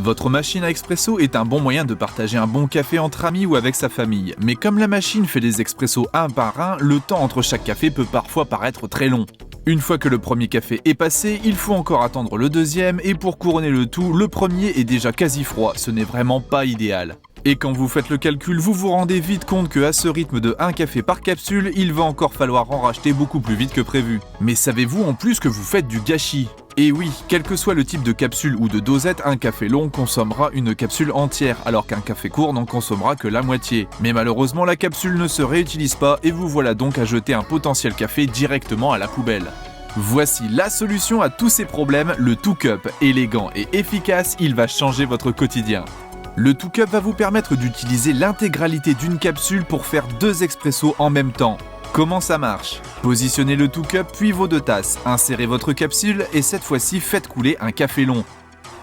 Votre machine à expresso est un bon moyen de partager un bon café entre amis ou avec sa famille. Mais comme la machine fait les expressos un par un, le temps entre chaque café peut parfois paraître très long. Une fois que le premier café est passé, il faut encore attendre le deuxième et pour couronner le tout, le premier est déjà quasi froid, ce n'est vraiment pas idéal. Et quand vous faites le calcul, vous vous rendez vite compte qu'à ce rythme de 1 café par capsule, il va encore falloir en racheter beaucoup plus vite que prévu. Mais savez-vous en plus que vous faites du gâchis ? Et oui, quel que soit le type de capsule ou de dosette, un café long consommera une capsule entière, alors qu'un café court n'en consommera que la moitié. Mais malheureusement, la capsule ne se réutilise pas et vous voilà donc à jeter un potentiel café directement à la poubelle. Voici la solution à tous ces problèmes, le 2Cup. Élégant et efficace, il va changer votre quotidien. Le 2Cup va vous permettre d'utiliser l'intégralité d'une capsule pour faire 2 expressos en même temps. Comment ça marche ? Positionnez le 2Cup puis vos 2 tasses, insérez votre capsule et cette fois-ci faites couler un café long.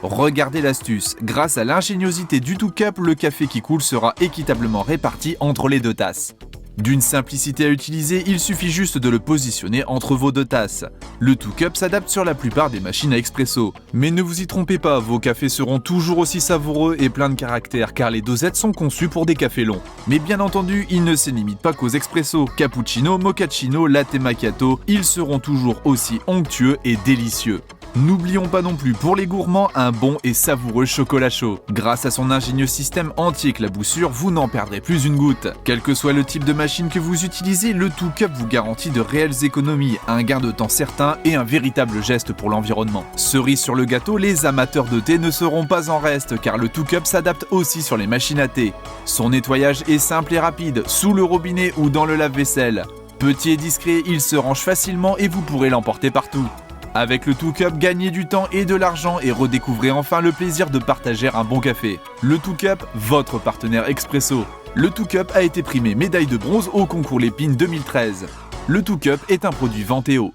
Regardez l'astuce, grâce à l'ingéniosité du 2Cup, le café qui coule sera équitablement réparti entre les 2 tasses. D'une simplicité à utiliser, il suffit juste de le positionner entre vos 2 tasses. Le 2Cup s'adapte sur la plupart des machines à expresso. Mais ne vous y trompez pas, vos cafés seront toujours aussi savoureux et pleins de caractère car les dosettes sont conçues pour des cafés longs. Mais bien entendu, ils ne se limitent pas qu'aux expressos. Cappuccino, mochaccino, latte macchiato, ils seront toujours aussi onctueux et délicieux. N'oublions pas non plus pour les gourmands un bon et savoureux chocolat chaud. Grâce à son ingénieux système anti-éclaboussure, vous n'en perdrez plus une goutte. Quel que soit le type de machine que vous utilisez, le 2Cup vous garantit de réelles économies, un gain de temps certain et un véritable geste pour l'environnement. Cerise sur le gâteau, les amateurs de thé ne seront pas en reste car le 2Cup s'adapte aussi sur les machines à thé. Son nettoyage est simple et rapide, sous le robinet ou dans le lave-vaisselle. Petit et discret, il se range facilement et vous pourrez l'emporter partout. Avec le 2Cup, gagnez du temps et de l'argent et redécouvrez enfin le plaisir de partager un bon café. Le 2Cup, votre partenaire expresso. Le 2Cup a été primé médaille de bronze au concours Lépine 2013. Le 2Cup est un produit Venteo.